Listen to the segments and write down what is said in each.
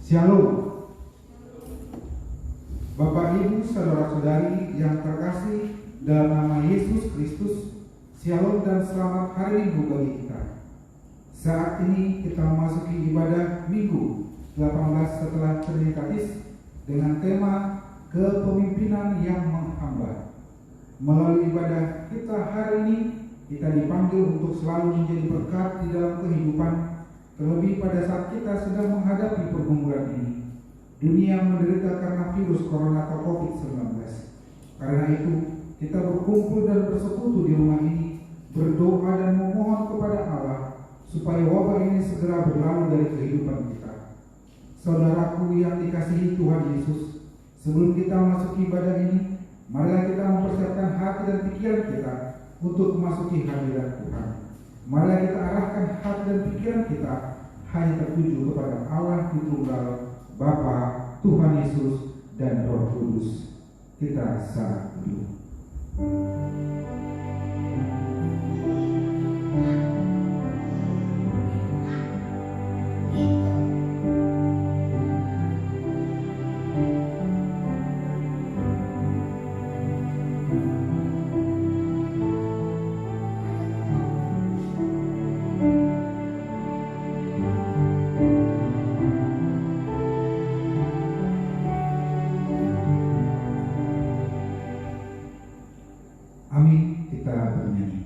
Shalom. Bapak Ibu saudara-saudari yang terkasih dalam nama Yesus Kristus, Shalom dan selamat hari Minggu bagi kita. Saat ini kita memasuki ibadah Minggu 18 setelah Trinitatis dengan tema kepemimpinan yang menghamba. Melalui ibadah kita hari ini, kita dipanggil untuk selalu menjadi berkat di dalam kehidupan, terlebih pada saat kita sedang menghadapi pergumulan ini. Dunia menderita karena virus corona atau COVID-19. Karena itu, kita berkumpul dan bersekutu di rumah ini, berdoa dan memohon kepada Allah supaya wabah ini segera berlalu dari kehidupan kita. Saudaraku yang dikasihi Tuhan Yesus, sebelum kita masuk ibadah ini, marilah kita mempersiapkan hati dan pikiran kita untuk memasuki hadirat Tuhan. Marilah kita arahkan hati dan pikiran kita hanya tertuju kepada Allah Tritunggal, Bapa, Tuhan Yesus, dan Roh Kudus. Kita saat dulu. Amin, kita bernyanyi.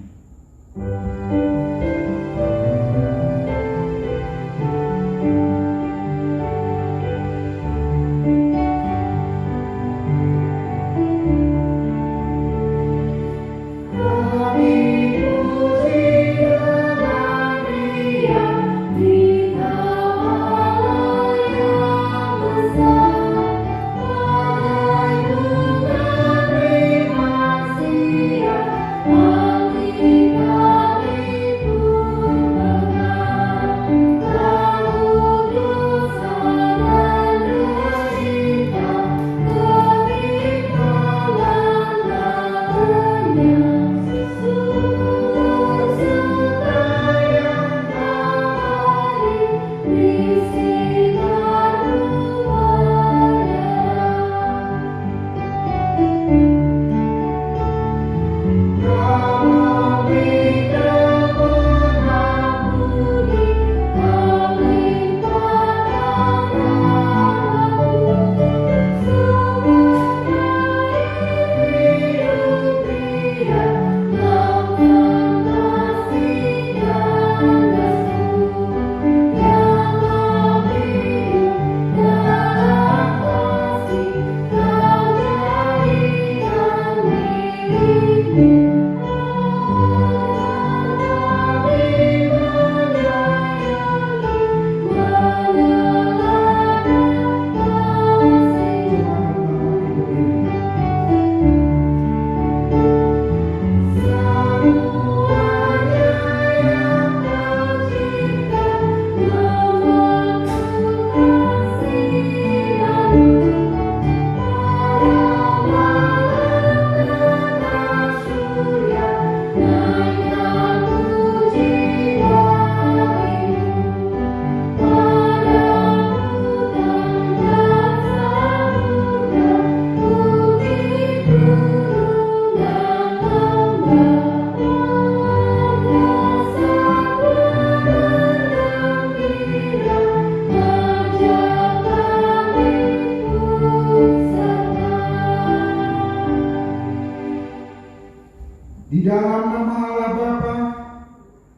Di dalam nama Allah Bapa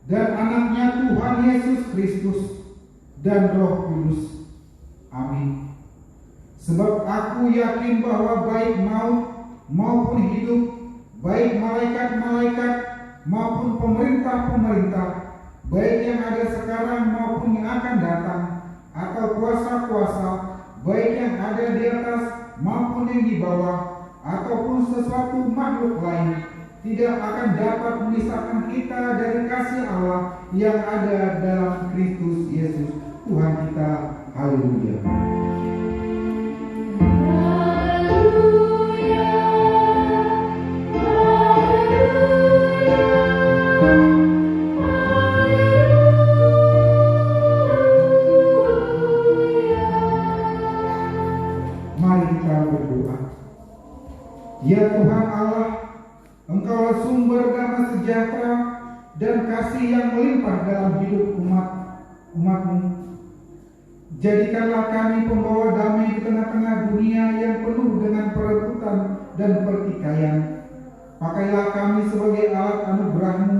dan anaknya Tuhan Yesus Kristus dan Roh Kudus. Amin. Sebab aku yakin bahwa baik maut maupun hidup, baik malaikat-malaikat maupun pemerintah-pemerintah, baik yang ada sekarang maupun yang akan datang, atau kuasa-kuasa, baik yang ada di atas maupun yang di bawah, ataupun sesuatu makhluk lain, tidak akan dapat memisahkan kita dari kasih Allah yang ada dalam Kristus Yesus Tuhan kita. Haleluya. dan kasih yang melimpah dalam hidup umat-Mu. Jadikanlah kami pembawa damai di tengah-tengah dunia yang penuh dengan perebutan dan pertikaian. Pakailah kami sebagai alat anugerah-Mu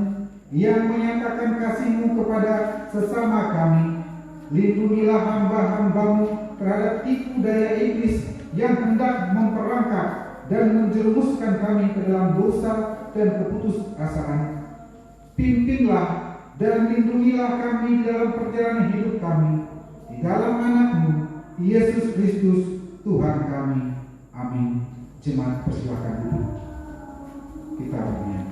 yang menyatakan kasih-Mu kepada sesama kami. Lindungilah hamba-hamba-Mu terhadap tipu daya iblis yang hendak memperangkap dan menjerumuskan kami ke dalam dosa dan keputusasaan. Pimpinlah dan lindungilah kami dalam perjalanan hidup kami, di dalam anak-Mu, Yesus Kristus, Tuhan kami. Amin. Jemaat persilakan duduk. Kita bernyanyi.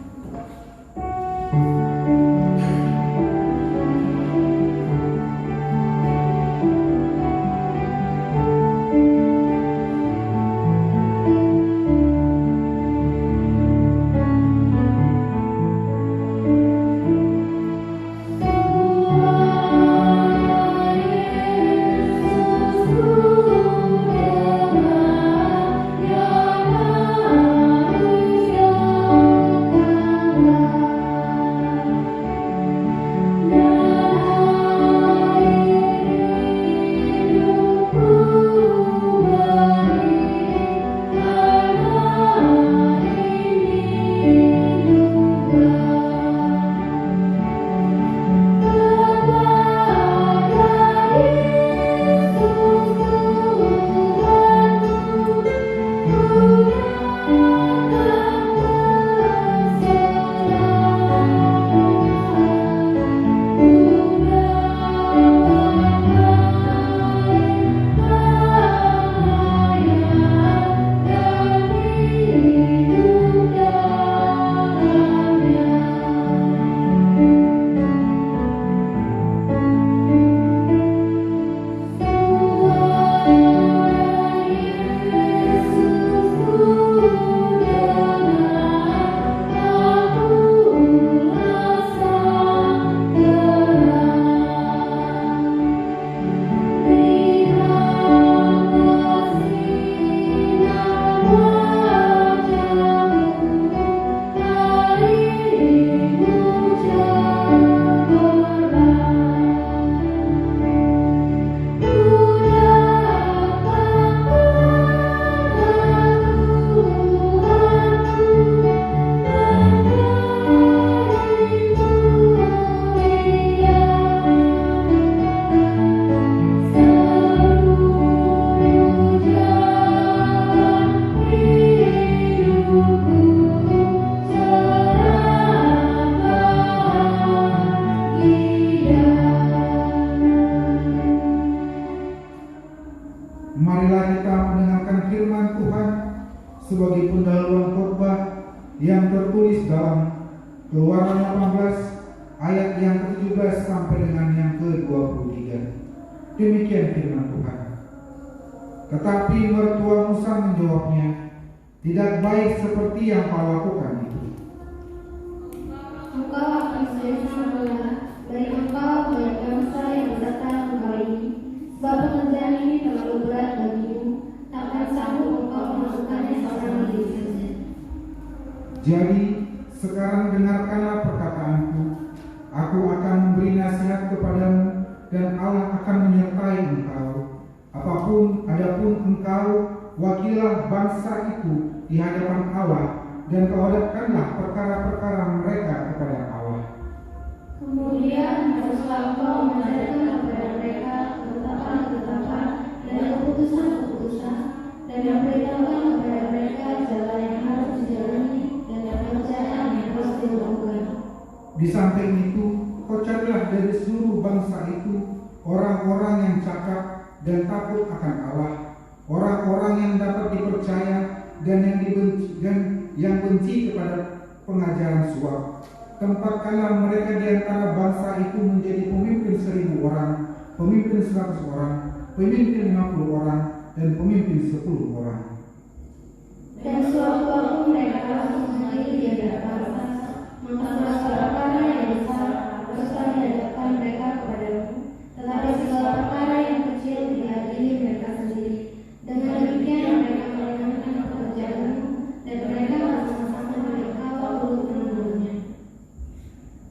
Marilah kita mendengarkan firman Tuhan sebagai pendahuluan khotbah yang tertulis dalam Keluaran 18 ayat yang ke-17 sampai dengan yang ke-23. Demikian firman Tuhan. Tetapi mertua Musa menjawabnya, tidak baik seperti yang kau lakukan itu. Engkau akan selesai belah dari engkau dan bangsa yang datang kembali. Sebab pekerjaan ini terlalu berat bagimu, takkan sanggup engkau melakukannya seorang diri saja. Jadi sekarang dengarkanlah perkataanku. Aku akan memberi nasihat kepadamu dan Allah akan menyertai engkau. Adapun engkau, wakilah bangsa itu di hadapan Allah dan kau hadapkanlah perkara-perkara mereka kepada Allah. Kemudian haruslah engkau mengajarkan kepada mereka ketetapan-ketetapan dan keputusan-keputusan dan memberitahukan kepada mereka jalan yang harus dijalani dan pekerjaan yang harus dilakukan. Di samping itu, kau carilah dari seluruh bangsa itu orang-orang yang cakap dan takut akan Allah, orang-orang yang dapat dipercaya dan yang benci kepada pengajaran suap. Tempatkanlah mereka di antara bangsa itu menjadi pemimpin 1.000 orang, pemimpin 100 orang, pemimpin 50 orang, dan pemimpin 10 orang. Dan sewaktu-waktu mereka harus menghadiri di hadapan Allah, maka segala perkara yang besar haruslah dihadapkan mereka kepadamu, tetapi segala perkara yang kecil dihadiri mereka sendiri. Dengan demikian mereka meringankan pekerjaanmu dan mereka bersama-sama dengan kau untuk menunggunya.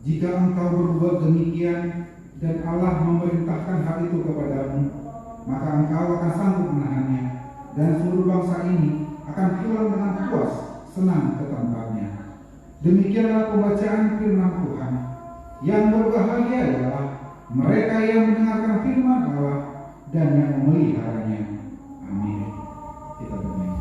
Jika engkau berbuat demikian dan Allah memerintahkan hal itu kepadamu, maka engkau akan sanggup menahannya, dan seluruh bangsa ini akan pulang dengan puas senang ke tempatnya. Demikianlah pembacaan firman Tuhan. Yang berbahagia adalah mereka yang mendengarkan firman Allah dan yang memeliharanya. Amin. Kita bernyanyi.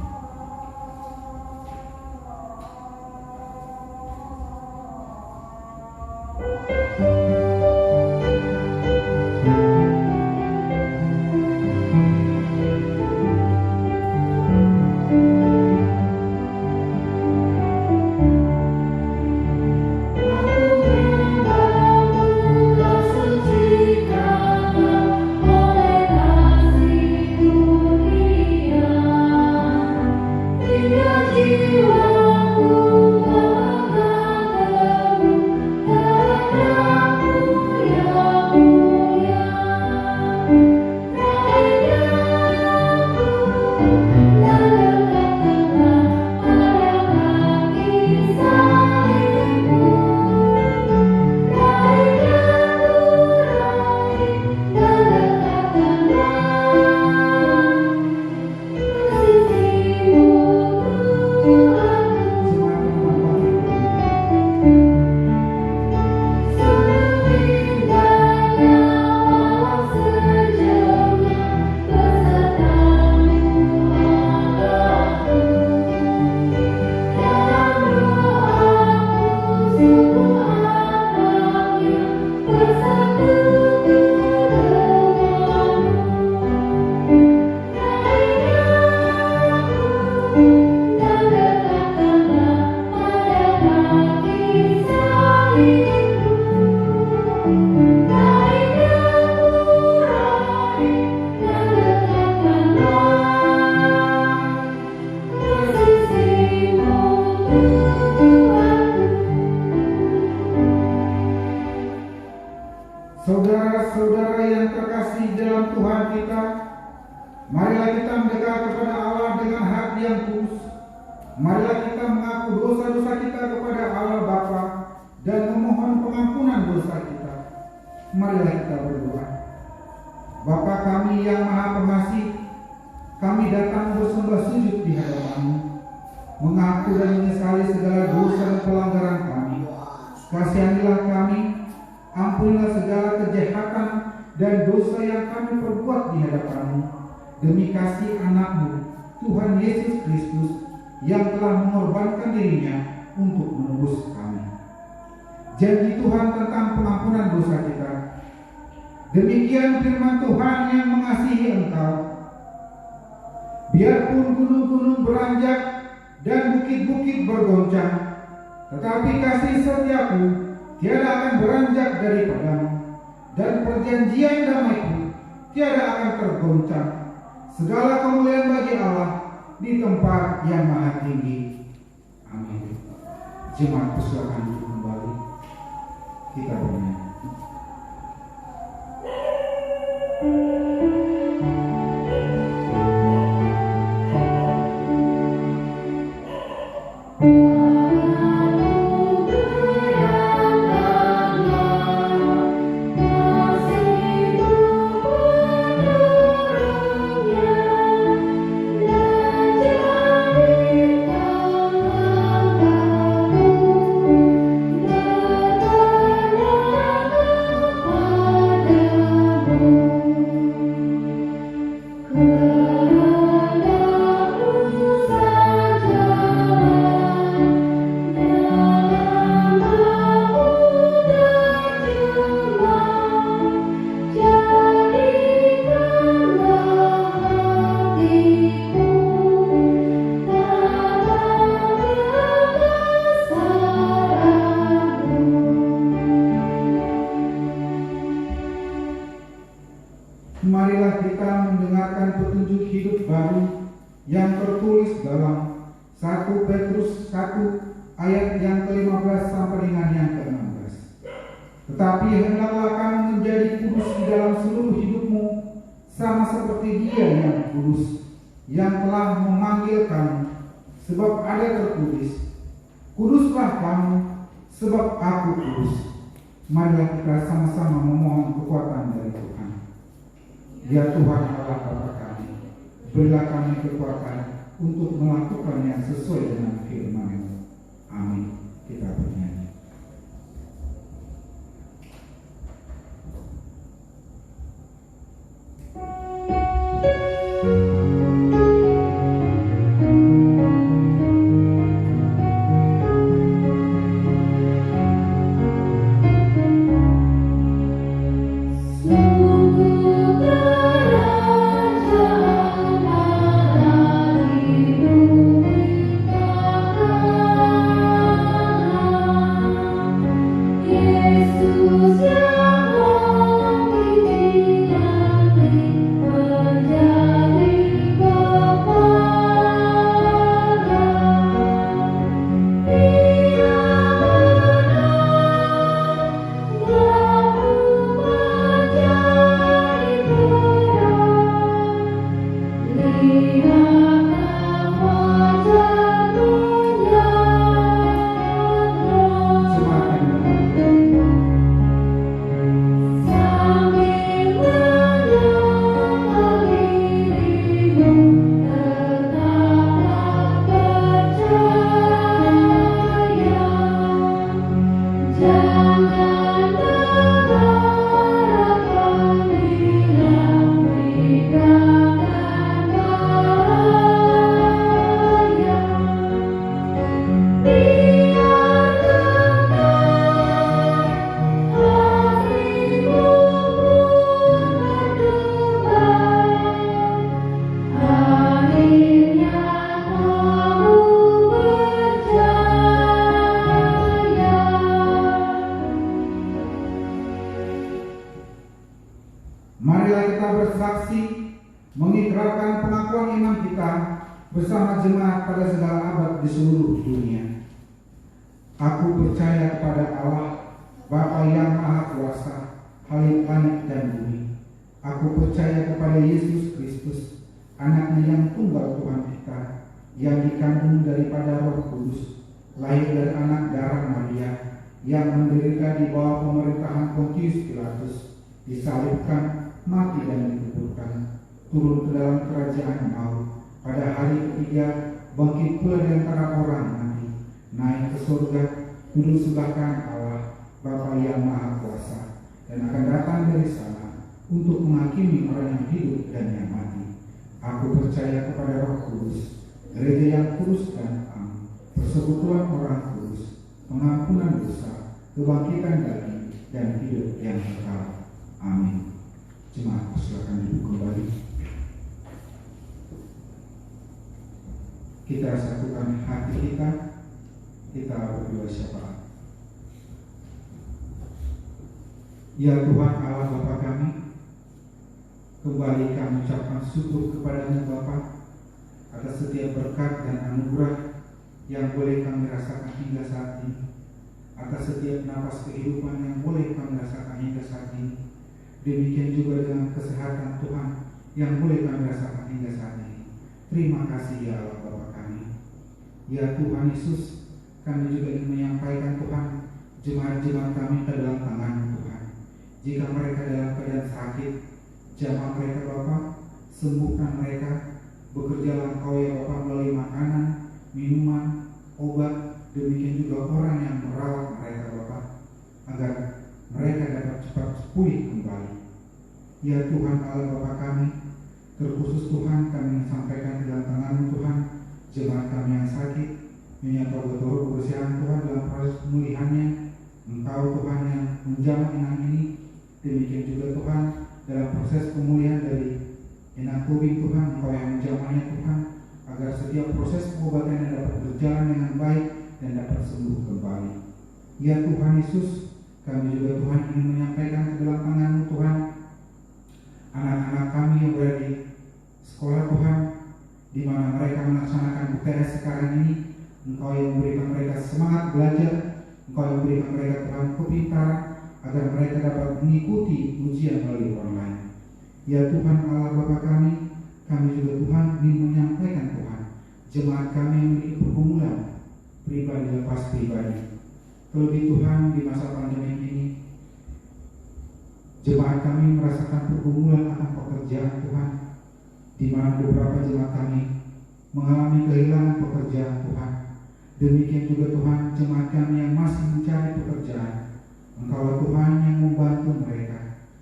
Saudara-saudara yang terkasih dalam Tuhan kita, marilah kita mendekat kepada Allah dengan hati yang tulus. Marilah kita mengaku dosa-dosa kita kepada Allah Bapa dan memohon pengampunan dosa kita. Marilah kita berdoa. Bapa kami yang Maha Pengasih, kami datang bersembah sujud di hadapan-Mu, mengaku dan menyesali segala dosa dan pelanggaran kami. Kasihanilah kami, ampunilah segala kejahatan dan dosa yang kami perbuat di hadapan-Mu, demi kasih anak-Mu, Tuhan Yesus Kristus, yang telah mengorbankan dirinya untuk menebus kami. Janji Tuhan tentang pengampunan dosa kita. Demikian firman Tuhan yang mengasihi engkau. Biarpun gunung-gunung beranjak dan bukit-bukit bergoncang, tetapi kasih setiaku tiada akan beranjak daripadamu, dan perjanjian damaiku tiada akan tergoncang. Segala kemuliaan bagi Allah di tempat yang maha tinggi. Amin. Jemaat persilakan duduk kembali. Kita bernyanyi. Marilah kita mendengarkan petunjuk hidup baru yang tertulis dalam 1 Petrus 1 ayat yang ke-15 sampai dengan yang ke-16. Tetapi hendaklah kamu menjadi kudus di dalam seluruh hidupmu, sama seperti Dia yang kudus, yang telah memanggil kamu. Sebab ada tertulis, kuduslah kamu, sebab Aku kudus. marilah kita sama-sama memohon kekuatan dari Tuhan. Ya Tuhan Allah Bapa kami, berilah kami kekuatan untuk melakukan yang sesuai dengan firman-Mu. Amin. Kita bernyanyi. Marilah kita bersaksi mengikrarkan pengakuan iman kita bersama jemaat pada segala abad di seluruh dunia. Aku percaya kepada Allah, Bapa yang Maha Kuasa, Khalik langit dan bumi. Aku percaya kepada Yesus Kristus, Anaknya yang tunggal Tuhan kita, yang dikandung daripada Roh Kudus, lahir dari anak darah Maria, yang menderita di bawah pemerintahan Pontius Pilatus, disalibkan, mati dan dikuburkan, turun ke dalam kerajaan maut, pada hari ketiga bangkit pula dari antara orang mati, naik ke surga, duduk sebelah kanan Allah, Bapa yang Maha Kuasa, dan akan datang dari sana untuk menghakimi orang yang hidup dan yang mati. Aku percaya kepada Roh Kudus, gereja yang kudus dan am, persekutuan orang kudus, pengampunan dosa, kebangkitan daging, dan hidup yang kekal. Amin. Jemaat, silakan duduk kembali. Kita satukan hati kita berdoa syafaat. Ya Tuhan Allah Bapa kami, kembali kami ucapkan syukur kepada-Mu Bapa atas setiap berkat dan anugerah yang boleh kami rasakan hingga saat ini, atas setiap napas kehidupan yang boleh kami rasakan hingga saat ini. Demikian juga dengan kesehatan Tuhan yang boleh kami rasakan hingga saat ini. Terima kasih ya Allah Bapa kami. Ya Tuhan Yesus, kami juga ingin menyampaikan Tuhan jemaat-jemaat kami ke dalam tangan Tuhan. Jika mereka dalam keadaan sakit, jamah mereka Bapa, sembuhkan mereka. Bekerjalah Engkau ya Bapa melalui makanan, minuman, obat, demikian juga orang yang merawat mereka Bapa, agar mereka dapat cepat pulih kembali. Ya Tuhan Allah Bapa kami, terkhusus Tuhan kami sampaikan dalam tangan Tuhan jemaat kami yang sakit, menyapa betul kebersihan Tuhan dalam proses pemulihannya. Engkau Tuhan yang menjamah inang ini, demikian juga Tuhan dalam proses pemulihan dari inang tubing Tuhan, Engkau yang menjamahnya Tuhan, agar setiap proses pengobatannya dapat berjalan dengan baik dan dapat sembuh kembali. Ya Tuhan Yesus, kami juga Tuhan ingin menyampaikan ke dalam tangan-Mu Tuhan anak-anak kami yang berada di sekolah Tuhan, di mana mereka melaksanakan UTS sekarang ini. Engkau yang memberikan mereka semangat belajar, Engkau yang memberikan mereka Tuhan kepintaran agar mereka dapat mengikuti ujian melalui online. Ya Tuhan Allah Bapa kami juga Tuhan ingin menyampaikan Tuhan jemaat kami yang memiliki pergumulan pribadi lepas pribadi. Terlebih Tuhan di masa pandemi ini, jemaat kami merasakan pergumulan akan pekerjaan Tuhan, di mana beberapa jemaat kami mengalami kehilangan pekerjaan Tuhan. Demikian juga Tuhan, jemaat kami yang masih mencari pekerjaan, Engkaulah Tuhan yang membantu mereka,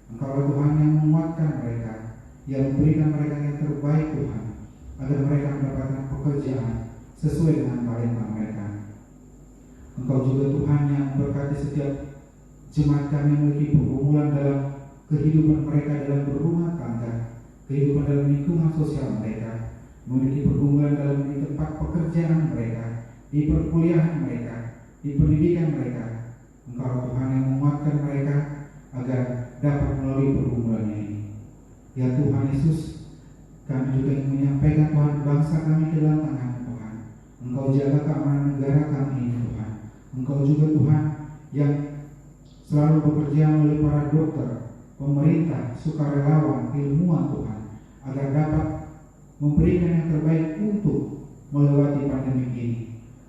Engkaulah Tuhan yang menguatkan mereka, yang memberikan mereka yang terbaik Tuhan, agar mereka mendapatkan pekerjaan sesuai dengan talenta mereka. Engkau juga Tuhan yang memberkati setiap jemaat kami memiliki pergumulan dalam kehidupan mereka dalam berumah tangga, kehidupan dalam lingkungan sosial mereka, memiliki pergumulan dalam di tempat pekerjaan mereka, di perkuliahan mereka, di pendidikan mereka. Engkau Tuhan yang menguatkan mereka agar dapat melalui pergumulannya ini. Ya Tuhan Yesus, kami juga ingin menyampaikan Tuhan bangsa kami ke dalam tangan Tuhan. Engkau jaga keamanan negara kami ini Tuhan. Engkau juga Tuhan yang selalu bekerja melalui para dokter, pemerintah, sukarelawan, ilmuwan Tuhan, agar dapat memberikan yang terbaik untuk melewati pandemi ini,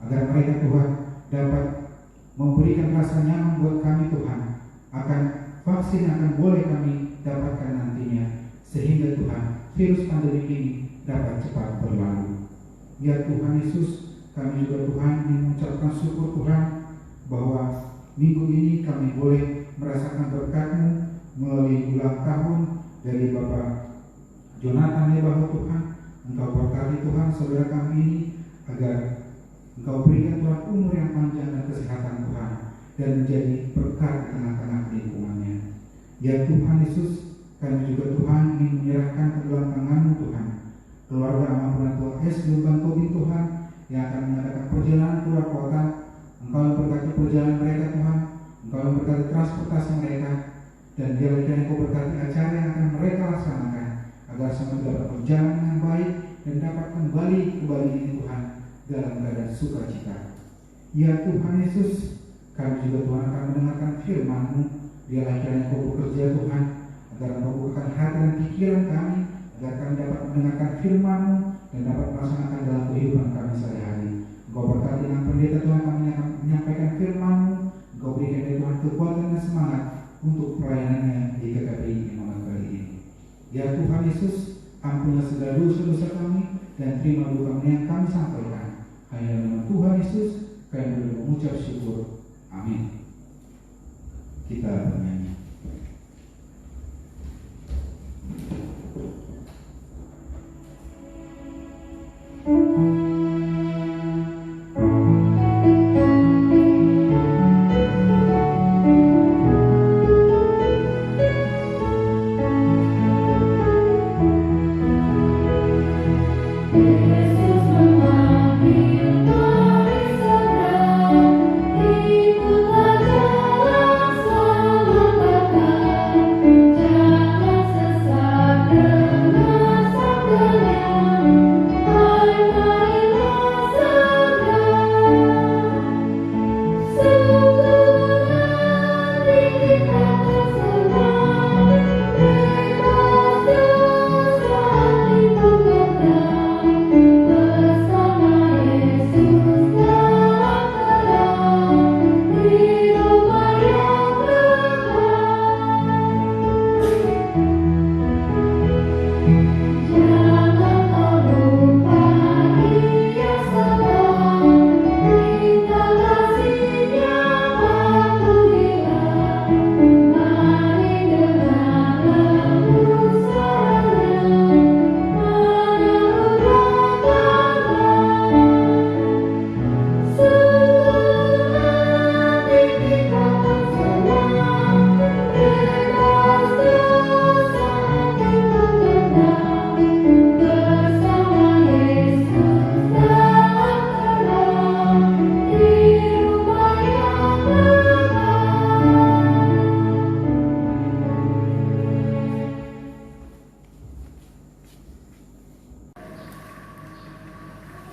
agar mereka Tuhan dapat memberikan rasa nyaman buat kami Tuhan akan vaksin yang akan boleh kami dapatkan nantinya, sehingga Tuhan virus pandemi ini dapat cepat berlalu. Ya Tuhan Yesus, kami juga Tuhan mengucapkan syukur Tuhan bahwa minggu ini kami boleh merasakan berkat-Mu melalui ulang tahun dari Bapak Jonathan Lebaho Tuhan. Engkau berkati Tuhan saudara kami ini, agar Engkau berikan Tuhan umur yang panjang dan kesehatan Tuhan, dan menjadi berkat di tengah-tengah lingkungannya. Ya Tuhan Yesus, kami juga Tuhan ingin menyerahkan ke dalam tangan-Mu Tuhan keluarga Ampunan Tuhan S. Lumban Tobing Tuhan yang akan mengadakan perjalanan keluar kota. Engkau yang berkati perjalanan mereka Tuhan, Engkau yang berkati transportasi mereka, dan biarlah Engkau berkati acara yang akan mereka laksanakan, agar semua dapat berjalan dengan baik dan dapat kembali ke Bali ini Tuhan dalam keadaan sukacita. Ya Tuhan Yesus, kami juga Tuhan akan mendengarkan firman-Mu. Biarlah kiranya Engkau bekerja Tuhan, agar Engkau bukakan hati dan pikiran kami, agar kami dapat mendengarkan firman-Mu dan dapat melaksanakan dalam kehidupan kami sehari-hari. Engkau berkati dengan pendeta Tuhan, kami akan menyampaikan firman-Mu. Engkau berikan dari Tuhan kekuatan dan semangat untuk pelayanannya di GKPI Immanuel kali ini. Ya Tuhan Yesus, ampunilah segala dosa-dosa kami dan terima doa yang kami sampaikan. Hanya dengan Tuhan Yesus kami boleh mengucap syukur. Amin. Kita bernyanyi.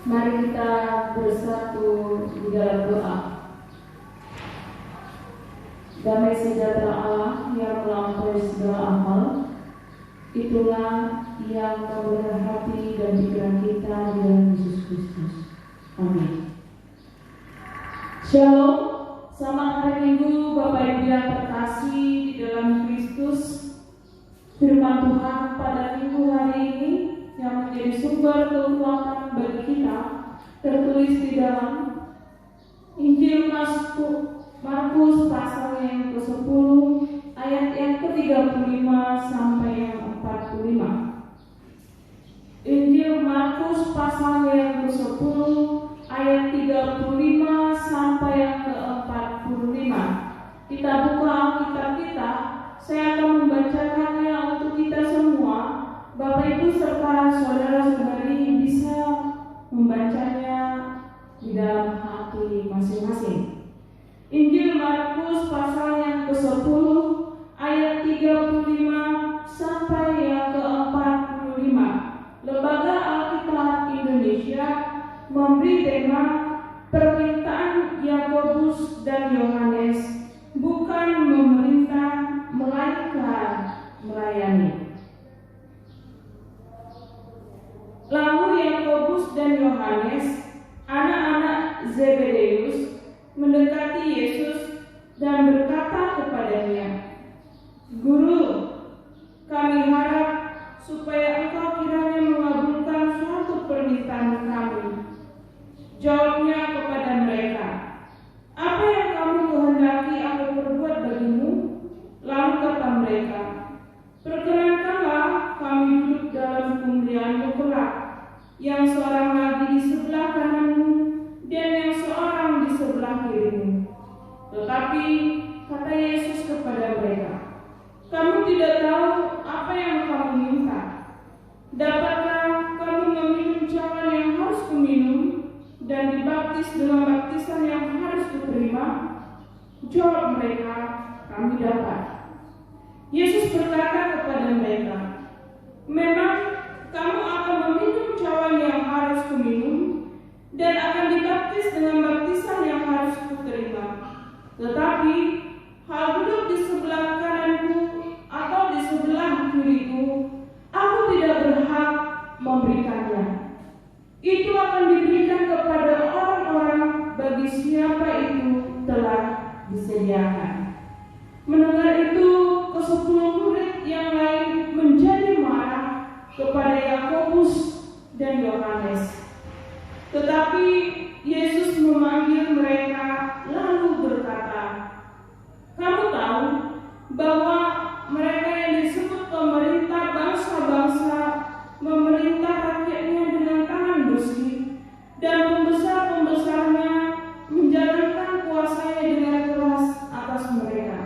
Mari kita bersatu di dalam doa. Damai sejahtera Allah yang melampaui segala amal, itulah yang membelah hati dan pikiran kita di dalam Yesus Kristus. Amin. Shalom, selamat hari Minggu Bapak Ibu yang terkasih di dalam Kristus. menjadi sumber kekuatan bagi kita tertulis di dalam Injil Markus pasal yang ke-10 ayat yang ke-35 sampai yang 45. Injil Markus pasal yang ke-10 ayat 35 sampai yang ke-45. Kita buka Alkitab kita. Saya akan membacakannya untuk kita semua. Bapak Ibu serta saudara-saudari bisa membacanya di dalam hati masing-masing. Injil Markus pasal yang ke-10 ayat 35 sampai yang ke-45. Lembaga Alkitab Indonesia memberi tema permintaan Yakobus dan Yohanes, bukan memerintah melainkan melayani. Lalu Yakobus dan Yohanes, anak-anak Zebedeus, mendekati Yesus dan berkata kepadanya, "Guru, kami harap supaya Engkau kiranya mengabulkan suatu permintaan kami." Jawabnya kepada mereka, "Apa yang kamu kehendaki aku perbuat bagimu?" Lalu kata mereka, "Perkenankanlah kami duduk dalam kemuliaan-Mu kelak, yang seorang lagi di sebelah kananmu dan yang seorang di sebelah kirimu." Tetapi kata Yesus kepada mereka, "Kamu tidak tahu apa yang kamu minta. Dapatkah kamu meminum cawan yang harus kuminum dan dibaptis dengan baptisan yang harus kuterima?" Jawab mereka, "Kami dapat." Yesus berkata kepada mereka, "Memang kamu akan meminum cawan yang harus kuminum dan akan dibaptis dengan baptisan yang harus kuterima. Tetapi hal duduk di sebelah kananku atau di sebelah kiriku, aku tidak berhak memberikannya. Itu akan diberikan kepada orang-orang bagi siapa itu telah disediakan." Mendengar itu, ke-10 murid yang lain menjadi marah kepada Yakobus dan Yohanes. Tetapi Yesus memanggil mereka lalu berkata, "Kamu tahu bahwa mereka yang disebut pemerintah bangsa-bangsa memerintah rakyatnya dengan tangan besi, dan pembesar-pembesarnya menjalankan kuasanya dengan keras atas mereka.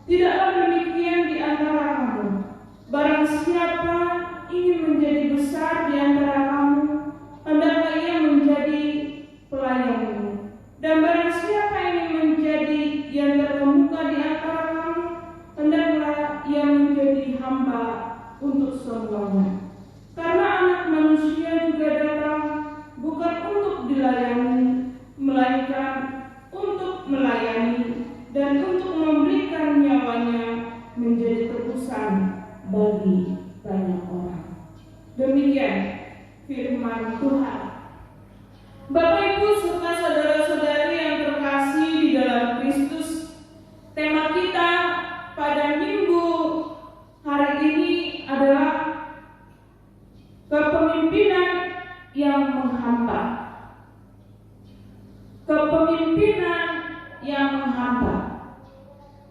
Tidaklah demikian di antara kamu. Barang siapa ingin menjadi besar di antara kamu, hendaklah ia menjadi pelayanmu. Dan barang siapa ingin menjadi yang terkemuka di antara kamu, hendaklah ia menjadi hamba untuk semuanya. Karena Anak Manusia juga datang bukan untuk dilayani, melainkan untuk melayani dan untuk memberikan nyawanya menjadi tebusan bagi banyak orang." Demikian firman Tuhan. Bapak Ibu serta saudara-saudari yang terkasih di dalam Kristus, tema kita pada minggu hari ini adalah kepemimpinan yang menghambat. Kepemimpinan yang menghambat.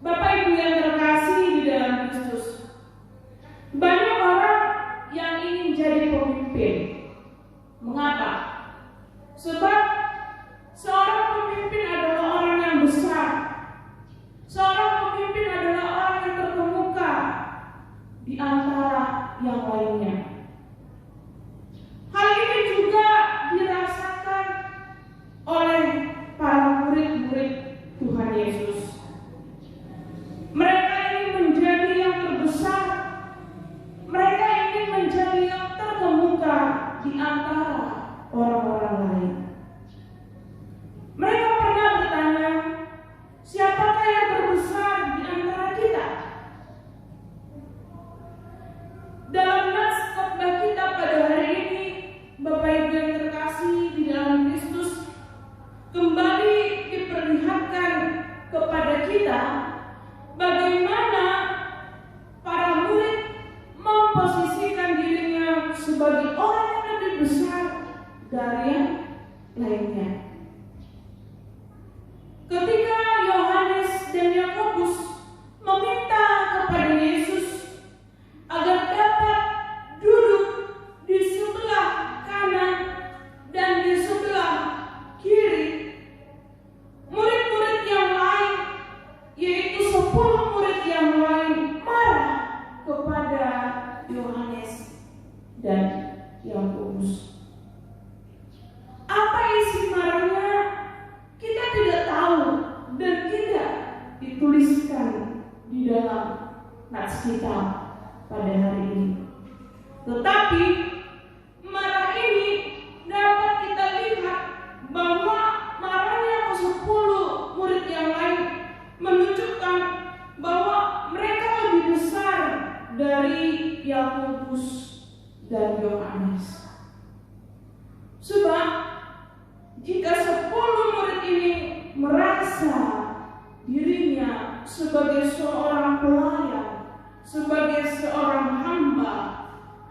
Bapak Ibu yang terkasih di dalam Kristus, banyak orang yang ingin jadi pemimpin. Mengapa? Sebab seorang pemimpin adalah orang yang besar. Seorang pemimpin adalah orang yang terkemuka di antara yang lainnya. Hal ini juga dirasakan oleh para murid-murid Tuhan Yesus. Mereka ingin menjadi yang terbesar. Mereka ingin menjadi yang terkemuka di antara orang-orang lain. Mereka pernah bertanya, siapakah yang terbesar di antara kita? Dalam nas dan Yakobus. Apa isi marahnya kita tidak tahu dan tidak dituliskan di dalam nats kita pada hari ini. Tetapi marah ini dapat kita lihat bahwa marahnya ke-10 murid yang lain menunjukkan bahwa mereka lebih besar dari Yakobus dan Yohanes. Sebab jika 10 murid ini merasa dirinya sebagai seorang pelayan, sebagai seorang hamba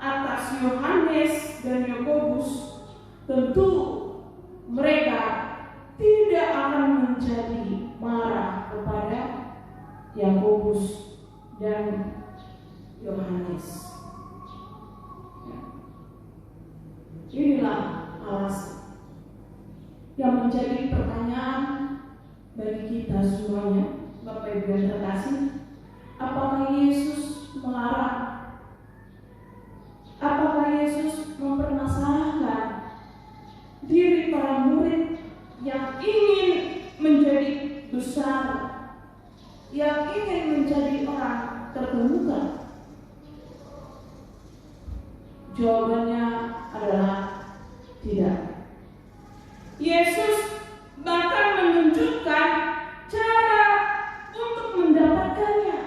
atas Yohanes dan Yakobus, tentu mereka tidak akan menjadi marah kepada Yakobus dan Yohanes. Inilah alasan yang menjadi pertanyaan bagi kita semuanya, Bapak Ibu yang terkasih. Apakah Yesus melarang? Apakah Yesus mempermasalahkan diri para murid yang ingin menjadi besar, yang ingin menjadi orang terkemuka? Jawabannya adalah tidak. Yesus bahkan menunjukkan cara untuk mendapatkannya,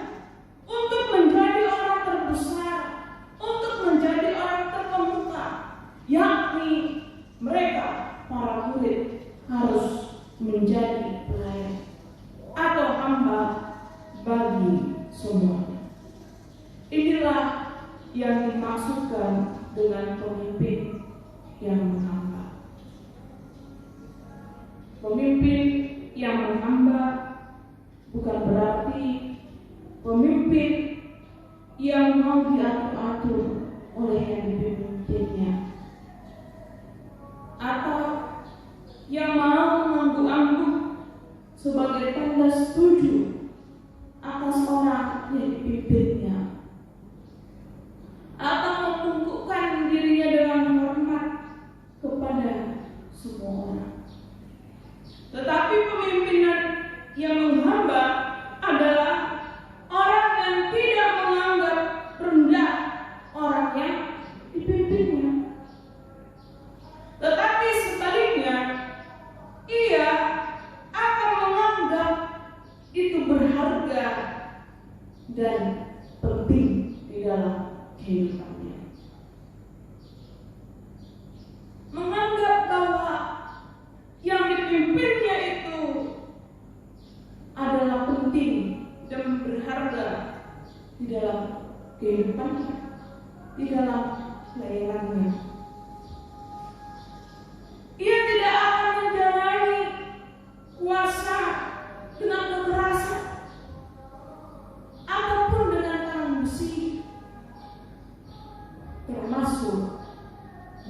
untuk menjadi orang terbesar, untuk menjadi orang terkemuka, yakni mereka para murid harus menjadi pelayan atau hamba bagi semuanya. Inilah yang dimaksudkan dengan pemimpin yang menghamba. Pemimpin yang menghamba bukan berarti pemimpin yang mau diatur-atur oleh yang dipimpinnya, atau yang mau mengangguk-angguk sebagai tanda setuju atas orang yang dipimpinnya, atau menundukkan dirinya dengan hormat kepada semua orang. Tetapi pemimpinan yang menghamba adalah orang yang tidak menganggap rendah orang yang dipimpinnya, tetapi sebaliknya ia akan menganggap itu berharga dan penting di dalam kehidupannya. Menganggap bahwa yang dipimpinnya itu adalah penting dan berharga di dalam kehidupannya, di dalam pelayanannya. Ia tidak akan menjalani kuasa dengan kekerasan ataupun dengan tangan besi, termasuk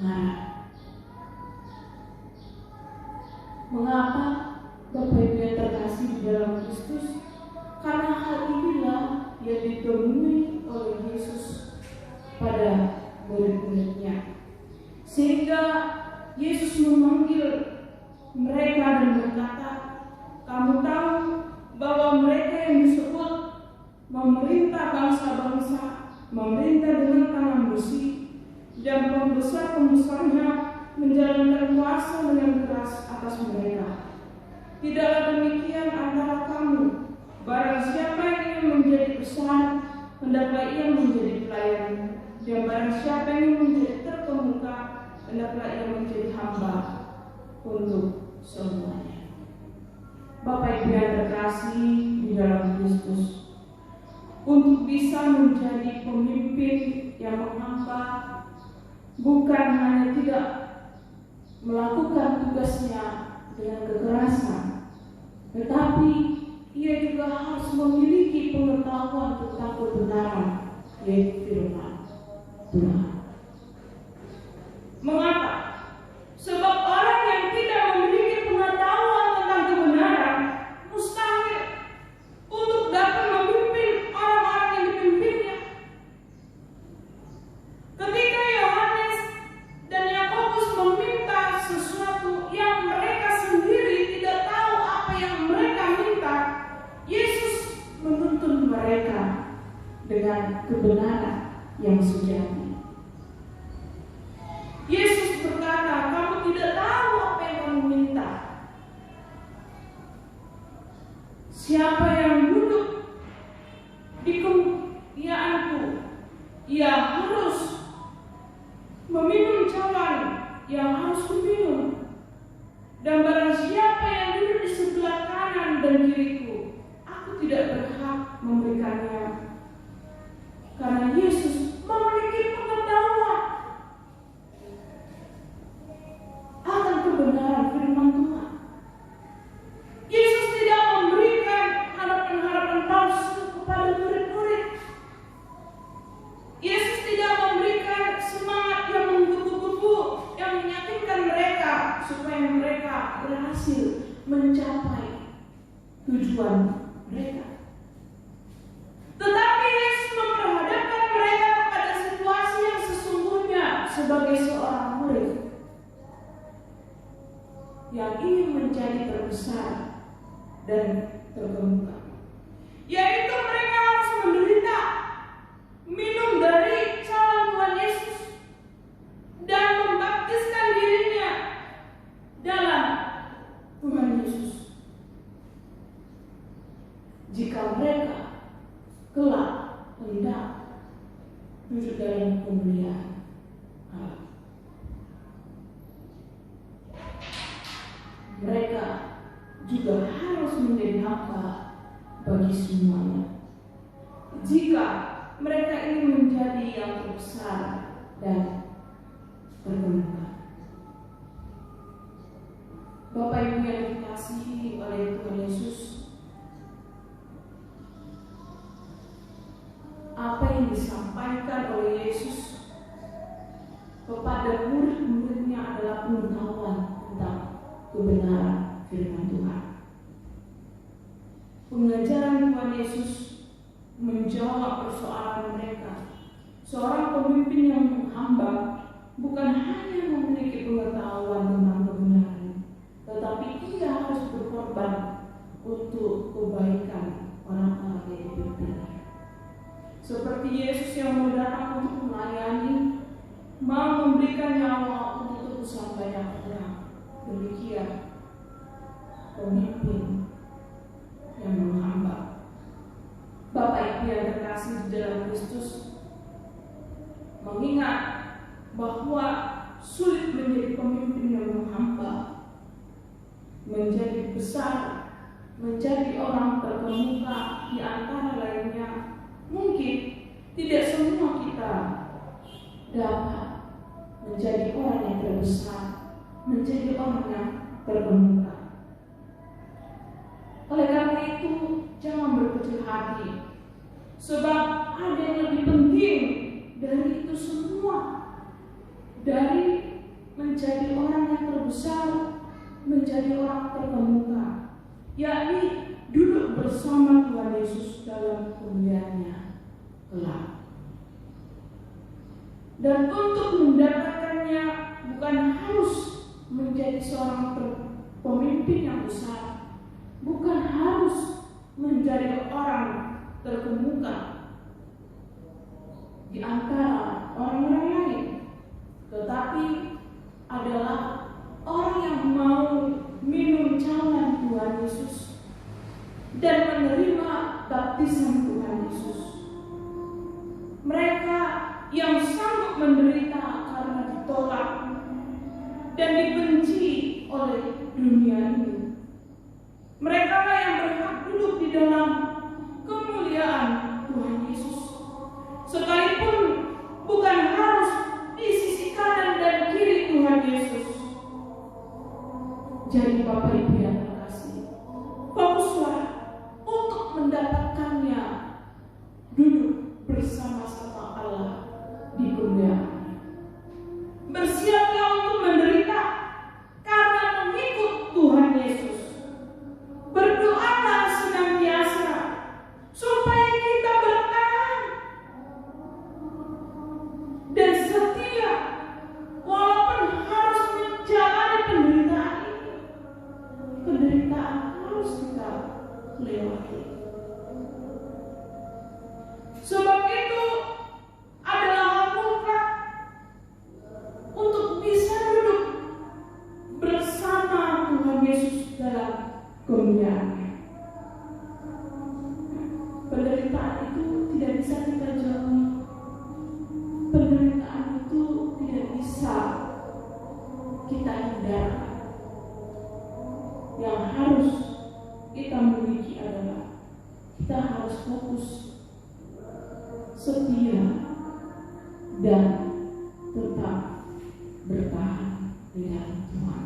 marah. Mengapa, Bapak Ibu yang terkasih di dalam Kristus? Karena hal inilah yang ditemui oleh Yesus pada murid-muridnya, sehingga Yesus memanggil mereka dan berkata, kamu tahu bahwa mereka yang disebut memerintah bangsa-bangsa, memerintah dengan tangan besi, dan pembesar-pembesarnya menjalankan kuasa dengan keras atas mereka. Tidaklah demikian antara kamu. Barang siapa yang ingin menjadi besar, hendaklah ia menjadi pelayan. Dan barang siapa yang ingin menjadi terkemuka, hendaklah ia menjadi hamba untuk semuanya. Bapak Ibu yang terkasih di dalam Kristus, untuk bisa menjadi pemimpin yang menghamba, bukan hanya tidak melakukan tugasnya dengan kekerasan, tetapi ia juga harus memiliki pengetahuan tentang kebenaran, yaitu firman Tuhan. Mengapa? Sebab orang yang tidak memiliki pengetahuan tentang kebenaran mustahil untuk dapat memimpin orang-orang yang dipimpinnya. Ketika Yohanes dengan kebenaran yang sejati. Yesus berkata, kamu tidak tahu apa yang kamu minta. Siapa yang duduk di kemuliaanku, ia harus meminum cawan yang harus kuminum. Dan barang siapa yang duduk di sebelah kanan dan kiriku, aku tidak berhak memberikannya. Karena Yesus memiliki pengetahuan akan kebenaran firman Tuhan. Yesus tidak memberikan harapan-harapan palsu kepada murid-murid. Yesus tidak memberikan semangat yang menggebu-gebu, yang menyakitkan mereka, supaya mereka berhasil mencapai tujuan mereka. Tetapi Yesus memperhadapkan mereka kepada situasi yang sesungguhnya sebagai seorang murid yang ingin menjadi terbesar dan terkemuka, yaitu mereka harus menderita, minum dari cawan Tuhan Yesus, dan membaptiskan dirinya dalam Tuhan Yesus. Jika mereka kelak hendak duduk dalam kemuliaan Allah, mereka juga harus menjadi hamba bagi semuanya. Jika mereka ingin menjadi yang terbesar dan terkemuka. Bapak Ibu yang dikasihi oleh Tuhan Yesus, apa yang disampaikan oleh Yesus kepada murid-muridnya adalah pengetahuan tentang kebenaran firman Tuhan. Pengajaran Tuhan Yesus menjawab persoalan mereka. Seorang pemimpin yang menghamba bukan hanya memiliki pengetahuan tentang kebenaran, tetapi ia harus berkorban untuk kebaikan orang-orang yang dipimpinnya. Seperti Yesus yang mau datang untuk melayani, mau memberikan nyawa untuk tebusan banyak orang. Demikian pemimpin yang menghamba. Bapak Ibu yang terkasih di dalam Kristus, mengingat bahwa sulit menjadi pemimpin yang menghamba, menjadi besar, menjadi orang terkemuka di antara lainnya. Mungkin tidak semua kita dapat menjadi orang yang terbesar, menjadi orang yang terkemuka. Oleh karena itu, jangan berkecil hati, sebab ada yang lebih penting dari itu semua, dari menjadi orang yang terbesar, menjadi orang terkemuka, yakni duduk bersama Tuhan Yesus dalam kemuliaan-Nya kelak. Dan untuk mendapatkannya bukan harus menjadi seorang pemimpin yang besar, bukan harus menjadi orang terkemuka di antara orang-orang lain, tetapi adalah orang yang mau minum cawan Tuhan Yesus dan menerima baptisan Tuhan Yesus. Mereka yang sanggup menderita karena ditolak dan dibenci oleh dunia ini. Mereka lah yang berhak duduk di dalam kemuliaan Tuhan Yesus, sekalipun bukan harus di sisi kanan dan kiri Tuhan Yesus. Jadi Bapak Ibu yang terkasih, fokuslah untuk mendapatkannya, duduk bersama-sama Allah di kemuliaan. Bersiaplah untuk menderita karena mengikut Tuhan setia, dan tetap bertahan di dalam Tuhan.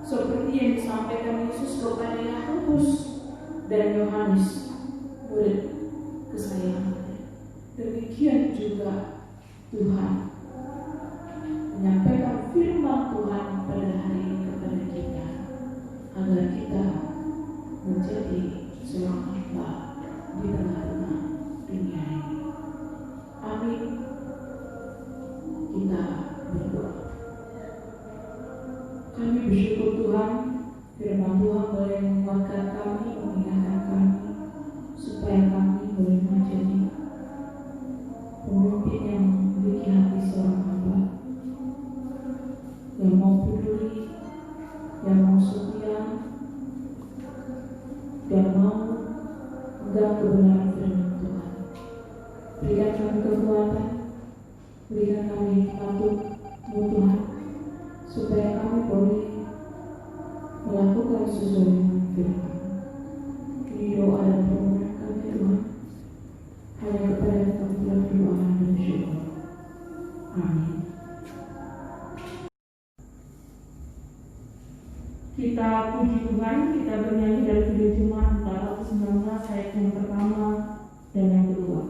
Seperti yang disampaikan Yesus kepada Yakobus dan Yohanes, murid kesayangannya. Demikian juga Tuhan menyampaikan firman Tuhan pada hari ini kepada kita, agar kita menjadi seorang hamba di tengah-tengah dunia ini. Amin. Kita berdoa. Kami bersyukur Tuhan, firman Tuhan boleh menguatkan kami, mengingatkan kami, supaya kami boleh menjadi pemimpin yang memiliki hati seorang hamba, yang mau peduli, yang mau setia, dan mau memegang kebenaran firman Tuhan. Berikan kami kekuatan, berikan kami hikmat-Mu Tuhan, supaya kami boleh melakukan sesuai dengan firman. Ini doa dan permohonan kami Tuhan, hanya kepada kami telah berdoa dan bersyukur. Amin. Kita puji Tuhan, kita bernyanyi dari video Jemaat 419 ayat yang pertama dan yang kedua.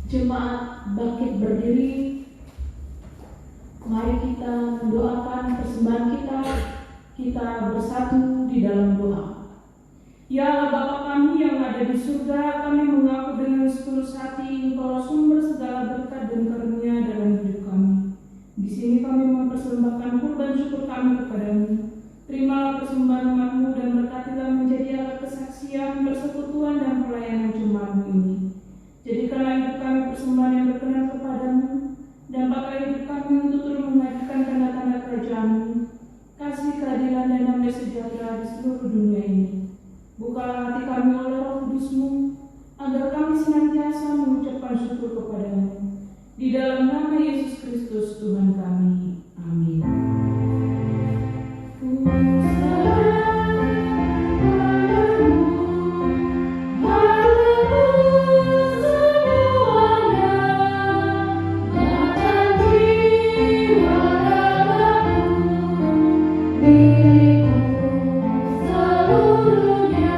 Jemaat bangkit berdiri. Mari kita mendoakan persembahan kita. Kita bersatu di dalam doa. Ya Allah Bapa kami yang ada di surga, kami mengaku dengan setulus hati Engkau sumber segala berkat dan karunia dalam hidup kami. Di sini kami mempersembahkan kurban syukur kami kepadamu. Terimalah persembahan umat-Mu dan berkatilah menjadi alat kesaksian, persekutuan dan pelayanan jemaat-Mu ini. Jadikanlah hidup kami persembahan yang berkenan kepadamu, dan pakai hidup kami untuk terus mengajukan tanda-tanda kerajaan-Mu, kasih, keadilan, dan damai sejahtera di seluruh dunia ini. Bukalah hati kami oleh Roh Kudus-Mu, agar kami senantiasa mengucapkan syukur kepadamu. Di dalam nama Yesus Kristus Tuhan kami. Amin. Seluruhnya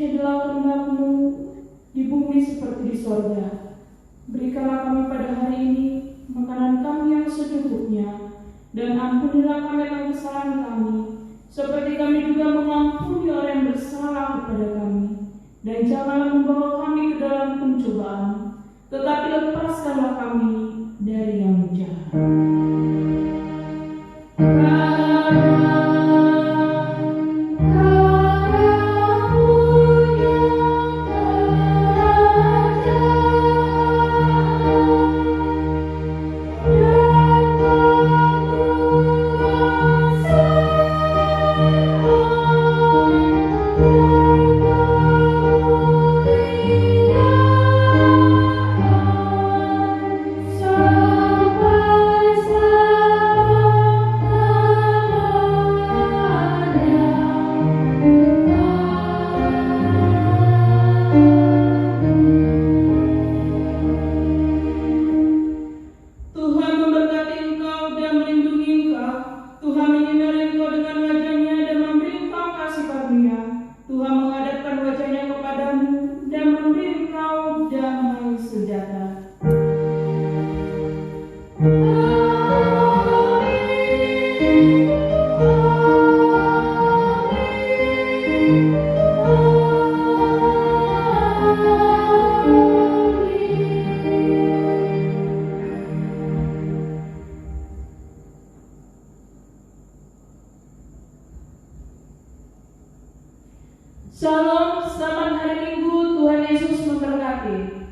jadilah kehendak-Mu di bumi seperti di sorga. Berikanlah kami pada hari ini makanan kami yang secukupnya, dan ampunilah kami akan kesalahan kami, seperti kami juga mengampuni orang yang bersalah kepada kami. Dan janganlah membawa kami ke dalam pencobaan, tetapi lepaskanlah kami dari yang jahat. Shalom, selamat hari Minggu, Tuhan Yesus memberkati.